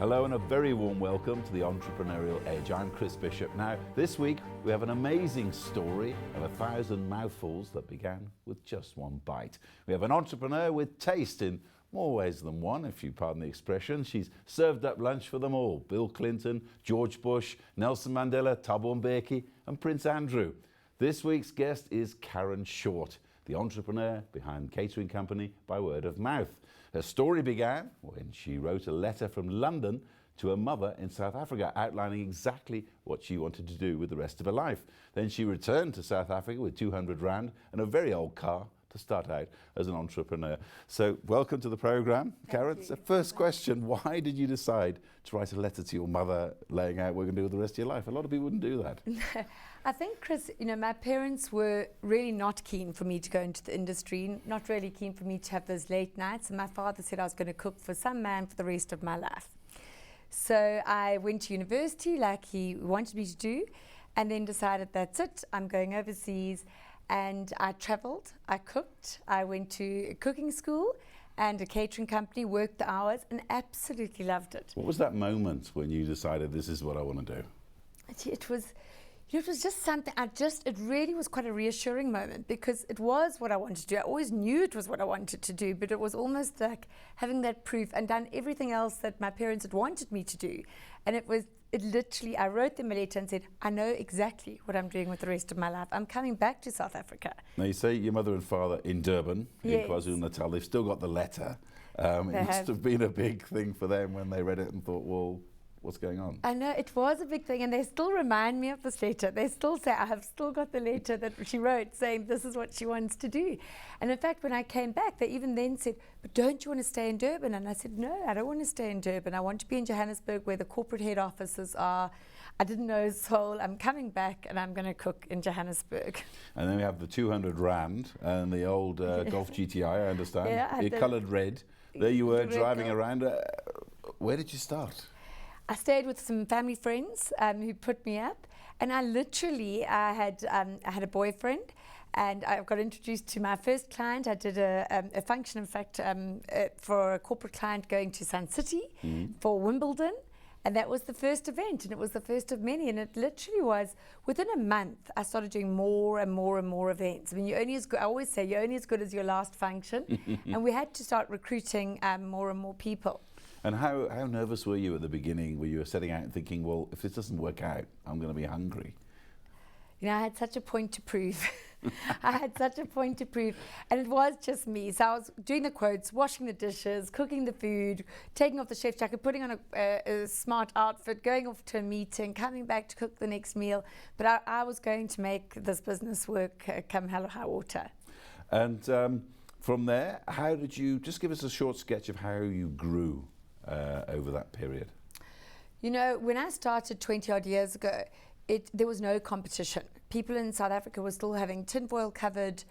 Hello and a very warm welcome to the Entrepreneurial Edge. I'm Chris Bishop. Now, this week we have an amazing story of 1,000 mouthfuls that began with just one bite. We have an entrepreneur with taste in more ways than one, if you pardon the expression. She's served up lunch for them all. Bill Clinton, George Bush, Nelson Mandela, Thabo Mbeki and Prince Andrew. This week's guest is Karen Short, the entrepreneur behind Catering company by word of mouth. Her story began when she wrote a letter from London to her mother in South Africa, outlining exactly what she wanted to do with the rest of her life. Then she returned to South Africa with 200 rand and a very old car to start out as an entrepreneur. So welcome to the program, Karen. So first question, why did you decide to write a letter to your mother laying out what you're going to do with the rest of your life? A lot of people wouldn't do that. I think, Chris, my parents were really not keen for me to go into the industry, not really keen for me to have those late nights. And my father said I was going to cook for some man for the rest of my life. So I went to university like he wanted me to do, and then decided that's it, I'm going overseas. And I traveled, I cooked, I went to cooking school and a catering company, worked the hours and absolutely loved it. What was that moment when you decided this is what I want to do? It was just something, it really was quite a reassuring moment because it was what I wanted to do. I always knew it was what I wanted to do, but it was almost like having that proof and done everything else that my parents had wanted me to do. And it literally, I wrote them a letter and said, I know exactly what I'm doing with the rest of my life. I'm coming back to South Africa. Now you say your mother and father in Durban, yes. in KwaZulu-Natal, they've still got the letter. It must have been a big thing for them when they read it and thought, well, what's going on? I know, it was a big thing, and they still remind me of this letter. They still say, I have still got the letter that she wrote saying this is what she wants to do. And in fact, when I came back, they even then said, but don't you want to stay in Durban? And I said, no, I don't want to stay in Durban. I want to be in Johannesburg where the corporate head offices are. I didn't know Seoul. I'm coming back and I'm going to cook in Johannesburg. And then we have the 200 rand and the old Golf GTI, I understand. Yeah, You're coloured red. There you were driving around. Where did you start? I stayed with some family friends who put me up, and I had a boyfriend, and I got introduced to my first client. I did a function, in fact, for a corporate client going to Sun City for Wimbledon, and that was the first event, and it was the first of many, and it literally was, within a month, I started doing more and more and more events. I mean, I always say, you're only as good as your last function, and we had to start recruiting more and more people. And how nervous were you at the beginning where you were setting out and thinking, well, if this doesn't work out, I'm going to be hungry? I had such a point to prove. I had such a point to prove. And it was just me. So I was doing the quotes, washing the dishes, cooking the food, taking off the chef jacket, putting on a smart outfit, going off to a meeting, coming back to cook the next meal. But I was going to make this business work come hell or high water. And from there, how did you, just give us a short sketch of how you grew over that period? When I started 20 odd years ago, there was no competition. People in South Africa were still having tinfoil covered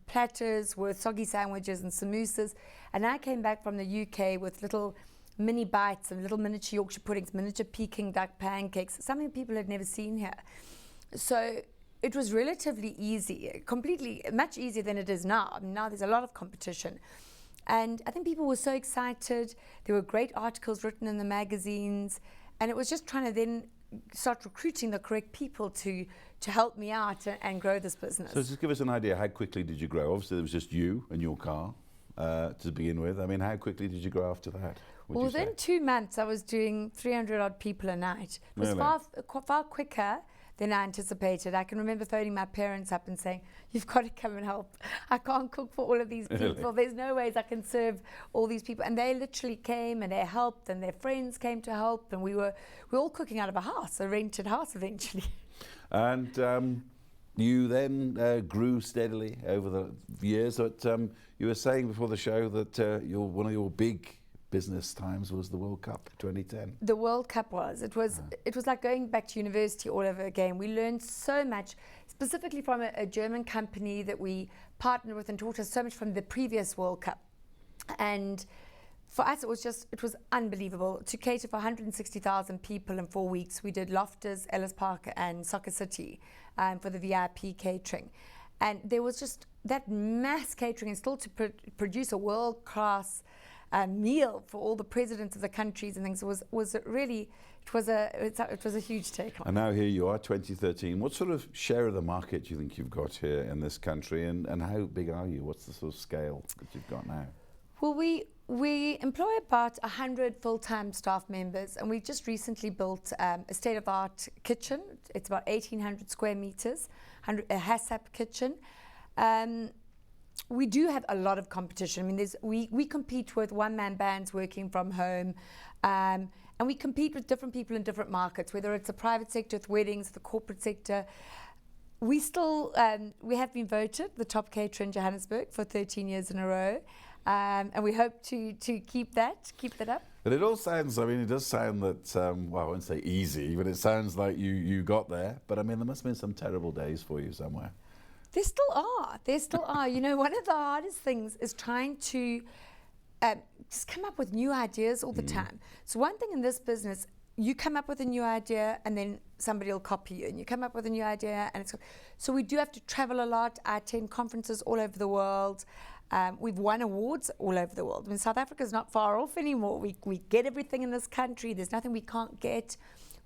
platters with soggy sandwiches and samosas. And I came back from the UK with little mini bites and little miniature Yorkshire puddings, miniature Peking duck pancakes, something people had never seen here. So it was relatively easy, much easier than it is now. I mean, now there's a lot of competition. And I think people were so excited. There were great articles written in the magazines. And it was just trying to then start recruiting the correct people to help me out and grow this business. So just give us an idea, how quickly did you grow? Obviously there was just you and your car to begin with. I mean, how quickly did you grow after that? Well, within 2 months I was doing 300 odd people a night. It was really? far quicker than I anticipated. I can remember phoning my parents up and saying, you've got to come and help. I can't cook for all of these people. Really? There's no ways I can serve all these people. And they literally came and they helped and their friends came to help. And we were all cooking out of a house, a rented house eventually. And you then grew steadily over the years. But you were saying before the show that one of your big business times was the World Cup 2010. The World Cup it was like going back to university all over again. We learned so much, specifically from a German company that we partnered with and taught us so much from the previous World Cup. And for us, it was unbelievable to cater for 160,000 people in 4 weeks. We did Loftus, Ellis Park and Soccer City for the VIP catering. And there was just that mass catering, and still to produce a world-class meal for all the presidents of the countries and things. It was a huge take on. And now here you are, 2013. What sort of share of the market do you think you've got here in this country, and how big are you? What's the sort of scale that you've got now? Well, we employ about 100 full-time staff members, and we just recently built a state-of-the-art kitchen. It's about 1,800 square meters, a HACCP kitchen. We do have a lot of competition. I mean, we compete with one-man bands working from home, and we compete with different people in different markets, whether it's the private sector, with weddings, the corporate sector. We still, we have been voted the top caterer in Johannesburg for 13 years in a row. And we hope to keep that up. But it all sounds, I mean, it does sound that, well, I won't say easy, but it sounds like you got there. But I mean, there must have been some terrible days for you somewhere. There still are. You know, one of the hardest things is trying to just come up with new ideas all the time. So one thing in this business, you come up with a new idea and then somebody will copy you, and you come up with a new idea and it's, so we do have to travel a lot. I attend conferences all over the world. We've won awards all over the world. I mean, South Africa's not far off anymore. We get everything in this country. There's nothing we can't get.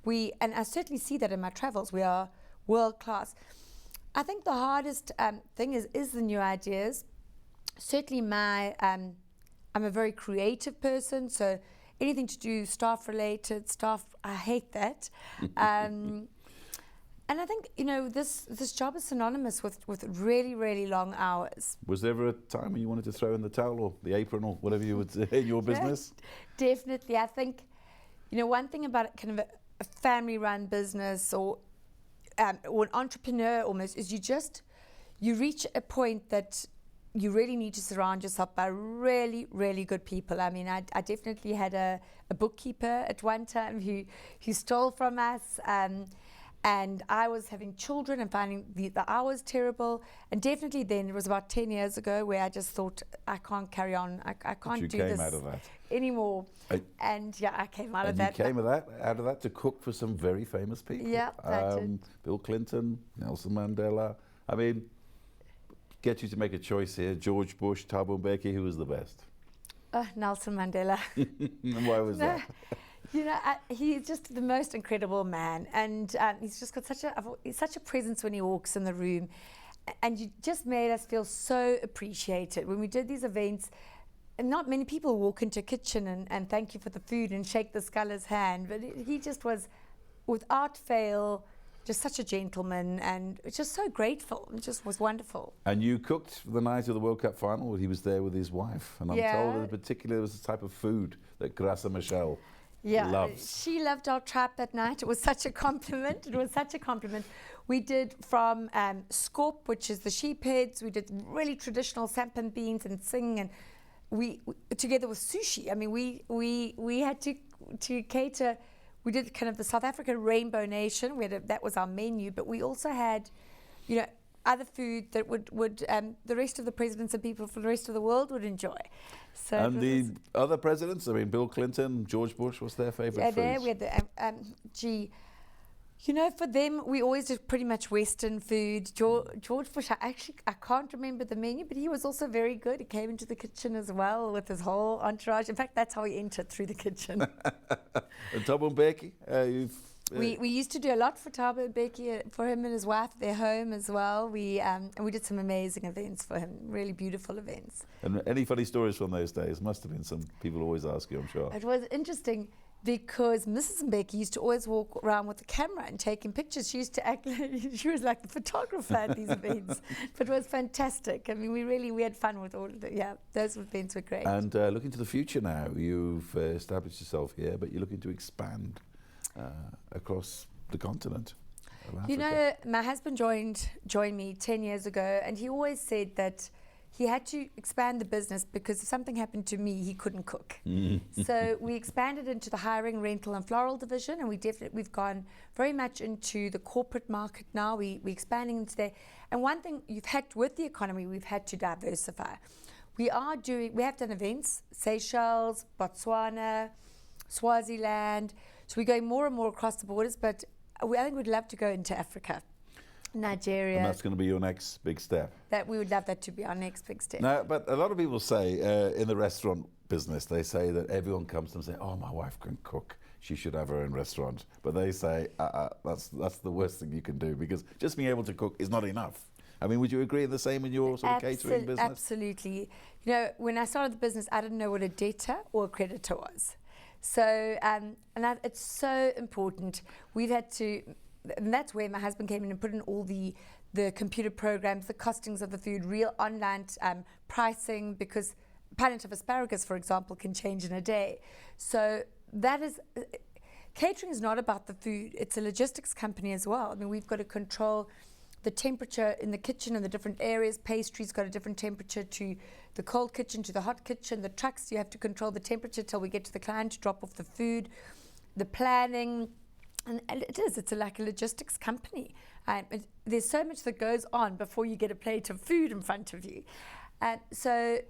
And I certainly see that in my travels. We are world class. I think the hardest thing is the new ideas. Certainly I'm a very creative person, so anything to do staff related stuff, I hate that. And I think, you know, this job is synonymous with really, really long hours. Was there ever a time when you wanted to throw in the towel or the apron or whatever you would say in your business? Definitely. I think, you know, one thing about kind of a family-run business or an entrepreneur almost is you reach a point that you really need to surround yourself by really, really good people. I mean, I definitely had a bookkeeper at one time who stole from us. And I was having children and finding the hours terrible. And definitely then, it was about 10 years ago, where I just thought, I can't carry on. I can't do this anymore. And yeah, I came out of that. You came out of that to cook for some very famous people. Yeah, I did. Bill Clinton, Nelson Mandela. I mean, get you to make a choice here. George Bush, Thabo Mbeki, who was the best? Nelson Mandela. And why was that? You know, he's just the most incredible man, and he's just got such a presence when he walks in the room, and you just made us feel so appreciated. When we did these events, and not many people walk into a kitchen and thank you for the food and shake the scholar's hand, but he just was, without fail, just such a gentleman, and just so grateful. It just was wonderful. And you cooked the night of the World Cup final. He was there with his wife, and I'm told that in particular there was a type of food that Graça Michelle loves. She loved our trap that night. It was such a compliment. We did from skop, which is the sheep heads. We did really traditional sampan beans and sing, and we together with sushi. I mean, we had to cater. We did kind of the South African Rainbow Nation, where that was our menu, but we also had, you know, other food that would the rest of the presidents and people from the rest of the world would enjoy. So and the other presidents, I mean, Bill Clinton, George Bush, what's their favourite food? Yeah, we had the, you know, for them, we always did pretty much Western food. George Bush, I can't remember the menu, but he was also very good. He came into the kitchen as well with his whole entourage. In fact, that's how he entered, through the kitchen. And Thabo Mbeki, we used to do a lot for Thabo Mbeki, for him and his wife, their home as well. And we did some amazing events for him, really beautiful events. And any funny stories from those days? Must have been some people always ask you, I'm sure. It was interesting because Mrs. Mbeki used to always walk around with the camera and taking pictures. She used to act like she was like the photographer at these events. But it was fantastic. I mean, we had fun with all of it. Yeah, those events were great. And looking to the future now, you've established yourself here, but you're looking to expand across the continent of Africa. You know, my husband joined me 10 years ago, and he always said that he had to expand the business because if something happened to me, he couldn't cook. So we expanded into the hiring, rental and floral division, and we've gone very much into the corporate market now. We're expanding into there. And one thing with the economy, we've had to diversify. We have done events, Seychelles, Botswana, Swaziland. So we're going more and more across the borders, but I think we'd love to go into Africa, Nigeria. And that's going to be your next big step. That we would love that to be our next big step. Now, but a lot of people say in the restaurant business, they say that everyone comes to them and say, oh, my wife can cook. She should have her own restaurant. But they say, that's the worst thing you can do, because just being able to cook is not enough. I mean, would you agree the same in your sort of catering business? Absolutely. You know, when I started the business, I didn't know what a debtor or a creditor was. So, it's so important. We've had to, and that's where my husband came in and put in all the computer programs, the costings of the food, real online pricing, because a pint of asparagus, for example, can change in a day. So that is, catering is not about the food, it's a logistics company as well. I mean, we've got to control the temperature in the kitchen and the different areas. Pastry's got a different temperature to the cold kitchen, to the hot kitchen. The trucks, you have to control the temperature till we get to the client to drop off the food. The planning, and it's like a logistics company. There's so much that goes on before you get a plate of food in front of you. So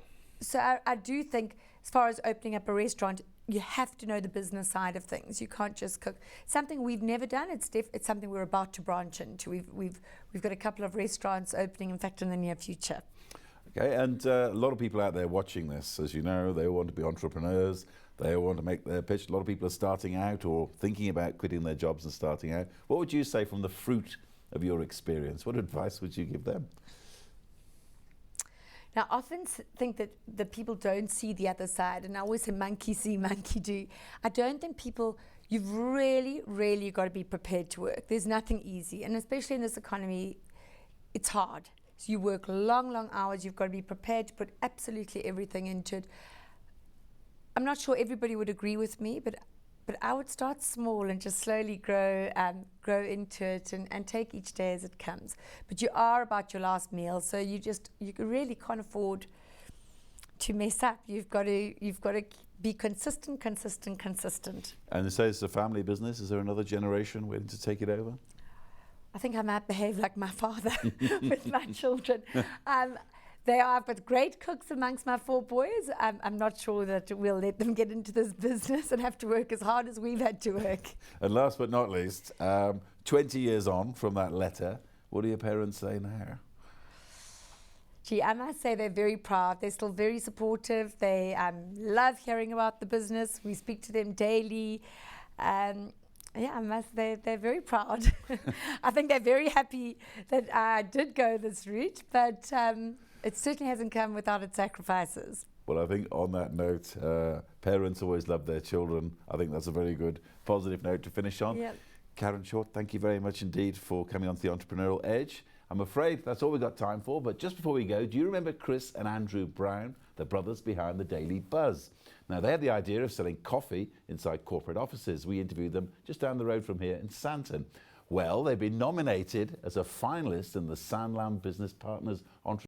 I do think, as far as opening up a restaurant, you have to know the business side of things. You can't just cook. Something we've never done. It's something we're about to branch into. We've got a couple of restaurants opening, in fact, in the near future. Okay, and a lot of people out there watching this, as you know, they all want to be entrepreneurs. They all want to make their pitch. A lot of people are starting out or thinking about quitting their jobs and starting out. What would you say from the fruit of your experience? What advice would you give them? Now, I often think that the people don't see the other side, and I always say monkey see, monkey do. I don't think you've really, really got to be prepared to work. There's nothing easy, and especially in this economy, it's hard. So you work long, long hours. You've got to be prepared to put absolutely everything into it. I'm not sure everybody would agree with me, but I would start small and just slowly grow into it and take each day as it comes. But you are about your last meal, so you really can't afford to mess up. You've got to be consistent. And so it's a family business. Is there another generation waiting to take it over? I think I might behave like my father with my children. I've got great cooks amongst my 4 boys. I'm not sure that we'll let them get into this business and have to work as hard as we've had to work. And last but not least, 20 years on from that letter, what do your parents say now? Gee, I must say they're very proud. They're still very supportive. They love hearing about the business. We speak to them daily. They're very proud. I think they're very happy that I did go this route, but it certainly hasn't come without its sacrifices. Well, I think on that note, parents always love their children. I think that's a very good positive note to finish on. Yep. Karen Short, thank you very much indeed for coming on to the Entrepreneurial Edge. I'm afraid that's all we've got time for, but just before we go, do you remember Chris and Andrew Brown, the brothers behind the Daily Buzz? Now, they had the idea of selling coffee inside corporate offices. We interviewed them just down the road from here in Santon. Well, they've been nominated as a finalist in the Sanlam Business Partners Entrepreneurial